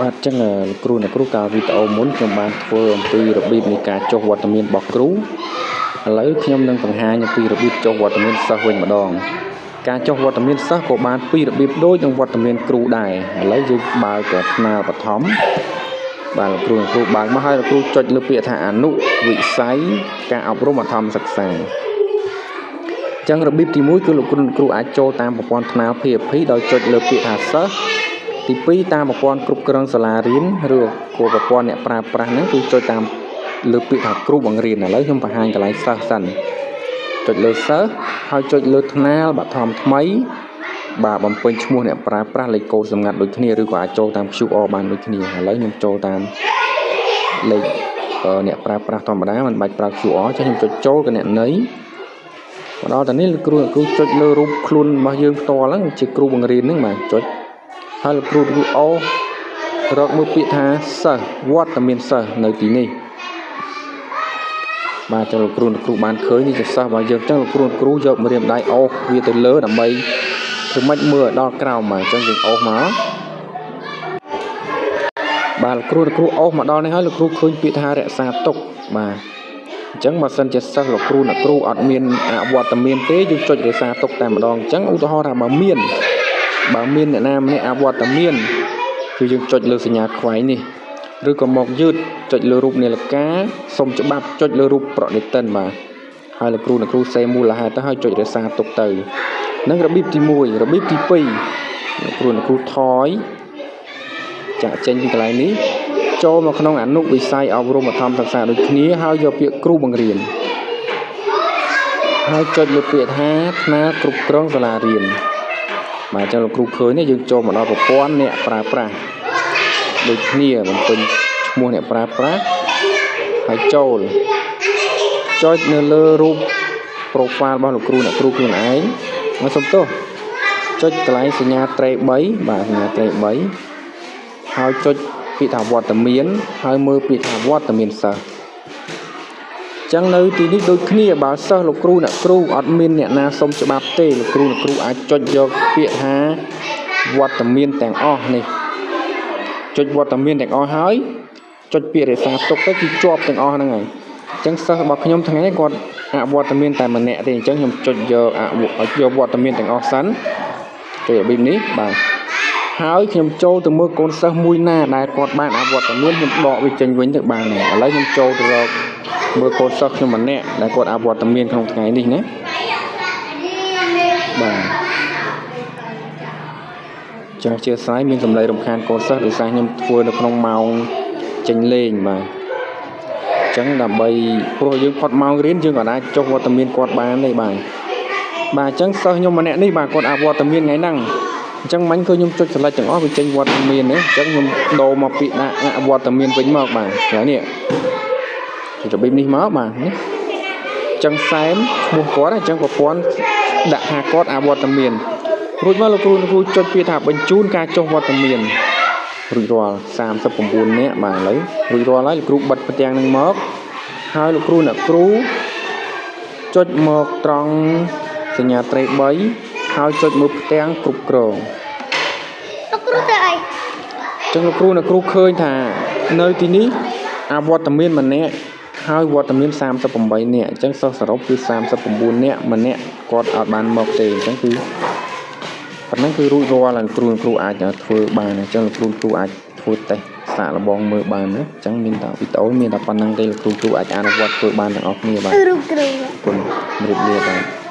បាទចឹងគ្រូកាលវីដេអូមុនខ្ញុំបានធ្វើអំពីរបៀបនៃការចុះវត្តមានរបស់គ្រូឥឡូវខ្ញុំនឹងបង្ហាញអំពីរបៀបចុះវត្តមានសិស្សវិញម្ដងការចុះវត្តមានសិស្សក៏បានពីររបៀបដូចនឹងវត្តមានគ្រូដែរឥឡូវយើងបើកថ្នាលបឋមបាទគ្រូបើកមកហើយគ្រូចុចលើពាក្យថាអនុវិស័យការអប់រំបឋមសិក្សាចឹងរបៀបទី1គឺលោកគ្រូអាចចូលតាមប្រព័ន្ធថ្នាល PHP ដោយចុចលើពាក្យថាសិស្សទី2តាមប្រព័ន្ធគ្រប់គ្រងសាលារៀនឬក៏ប្រព័ន្ធអ្នកប្រើប្រាស់ហ្នឹងគឺចុចតាមលើពាក្យថាគ្រូបង្រៀនឥឡូវខ្ញុំបង្ហាញកន្លែងសិស្សសិនចុចលើសិស្សហើយចុចលើថ្នាលបឋមថ្មីបាទបំពេញឈ្មោះអ្នកប្រើប្រាស់លេខកូដសម្ងាត់ដូចគ្នាឬក៏អាចចូលតាម QR បានដូចគ្នាឥឡូវខ្ញុំចូលតាមលេខអ្នកប្រើប្រាស់ធម្មតាមិនបាច់ប្រើ QR ចឹងខ្ញុំចុចចូលគណនីមកដល់តានេះគ្រូចុចលើរូបខ្លួនរបស់យើងផ្ទាល់ហ្នឹងជាគ្រូបង្រៀនហ្នឹងបាទចុចហើយលោកគ្រូអូរកមើលពាក្យថាសិស្សវត្តមានសិស្សនៅទីនេះបាទចឹងលោកគ្រូបានឃើញនេះជាសិស្សរបស់យើងចឹងលោកគ្រូយកម្រាមដៃអូសវាទៅលើដើម្បីធ្វើម៉េចមើលដល់ក្រោមបាទចឹងយើងអូសមកបាទលោកគ្រូអូសមកដល់នេះហើយលោកគ្រូឃើញពាក្យថារក្សាទុកបាទអញ្ចឹងបើសិនជាសិស្សលោកគ្រូអត់មានអវត្តមានទេយើងចុចរក្សាទុកតែម្ដងអញ្ចឹងឧទាហរណ៍ថាបើមានអ្នកណាម្នាក់អវត្តមានគឺយើងចុចលើសញ្ញាខ្វែងនេះឬក៏មកយឺតចុចលើរូបនាឡិកាសុំច្បាប់ចុចលើរូបប្រណិតិនបាទហើយលោកគ្រូសេមូលហេតុទៅហើយចុចរក្សាទុកទៅនឹងរបៀបទី1របៀបទី2លោកគ្រូថយចាក់ចេញពីកន្លែងនេះចូលមកក្នុងអនុវិស័យអប់រំបឋមសិក្សាដូចគ្នាហើយយកពាក្យគ្រូបង្រៀនហើយចុចលើពាក្យថាថ្នាលគ្រប់គ្រងសាលារៀនបាទចឹងលោកគ្រូឃើញនេះយើងចូលមកដល់ប្រព័ន្ធអ្នកប្រើប្រាស់ដូចគ្នាបំពេញឈ្មោះអ្នកប្រើប្រាស់ហើយចូលចុចនៅលើរូប profile របស់លោកគ្រូខ្លួនឯងមកសុំទោសចុចកន្លែងសញ្ញាត្រេ3បាទសញ្ញាត្រេ3ហើយចុចពាក្យថាវត្តមានហើយមើលពាក្យថាវត្តមានសិស្សចឹងនៅទីនេះដូចគ្នាបើសិស្សលោកគ្រូអត់មានអ្នកណាសុំច្បាប់ទេលោកគ្រូអាចចុចយកពាក្យថាវត្តមានទាំងអស់នេះចុចវត្តមានទាំងអស់ហើយចុចពាក្យរក្សាទុកទៅគឺជាប់ទាំងអស់ហ្នឹងហើយអញ្ចឹងសិស្សរបស់ខ្ញុំថ្ងៃនេះគាត់អវត្តមានតែម្នាក់ទេអញ្ចឹងខ្ញុំចុចយកវត្តមានទាំងអស់សិនចុចរបៀបនេះបាទហើយខ្ញុំចូលទៅមើលកូនសិស្សមួយណាដែលគាត់បានអវត្តមានខ្ញុំដកវាចេញវិញទៅបានហើយឥឡូវខ្ញុំចូលទៅរកមើលកូនសិស្សខ្ញុំម្នាក់ដែលគាត់អវត្តមានក្នុងថ្ងៃនេះណាបាទចាស់ជាស្រ័យមានសម្លេងរំខានកូនសិស្សដោយសារខ្ញុំធ្វើនៅក្នុងម៉ោងចេញលេងបាទអញ្ចឹងដើម្បីព្រោះយើងផុតម៉ោងរៀនយើងក៏អាចចុះវត្តមានគាត់បានដែរបាទអញ្ចឹងសិស្សខ្ញុំម្នាក់នេះបាទគាត់អវត្តមានថ្ងៃហ្នឹងអញ្ចឹងមិញគឺខ្ញុំចុចselectទាំងអស់វាចេញវត្តមានណាអញ្ចឹងខ្ញុំដូរមកពាក្យដាក់វត្តមានវិញមកបាទហើយនេះរបៀបនេះមកបាទនេះអញ្ចឹងសែនឈ្មោះគាត់អញ្ចឹងប្រព័ន្ធដាក់ថាគាត់អវត្តមានរួចមកលោកគ្រូចុចពាក្យថាបញ្ជូនការចុះវត្តមានរួចរាល់39នាក់បាទឥឡូវរួចរាល់ហើយលោកគ្រូបិទផ្ទាំងនឹងមកហើយលោកគ្រូចុចមកត្រង់សញ្ញាត្រេ3ហើយចុចមើលផ្ទាំងគ្រប់គ្រងលោកគ្រូទៅអីចឹងលោកគ្រូឃើញថានៅទីនេះអវត្តមានម្នាក់ហើយវត្តមាន38នាក់អញ្ចឹងសិស្សសរុបគឺ39នាក់ម្នាក់គាត់អត់បានមកទេអញ្ចឹងគឺប៉ុណ្ណឹងគឺរួចរាល់ហើយគ្រូអាចធ្វើបានអញ្ចឹងលោកគ្រូអាចធ្វើតេស្តសាកល្បងមើលបានណាអញ្ចឹងមានតែវីដេអូមានតែប៉ុណ្ណឹងទេលោកគ្រូអាចអនុវត្តធ្វើបានទាំងអស់គ្នាបាទគ្រូជម្រាបលាបាទ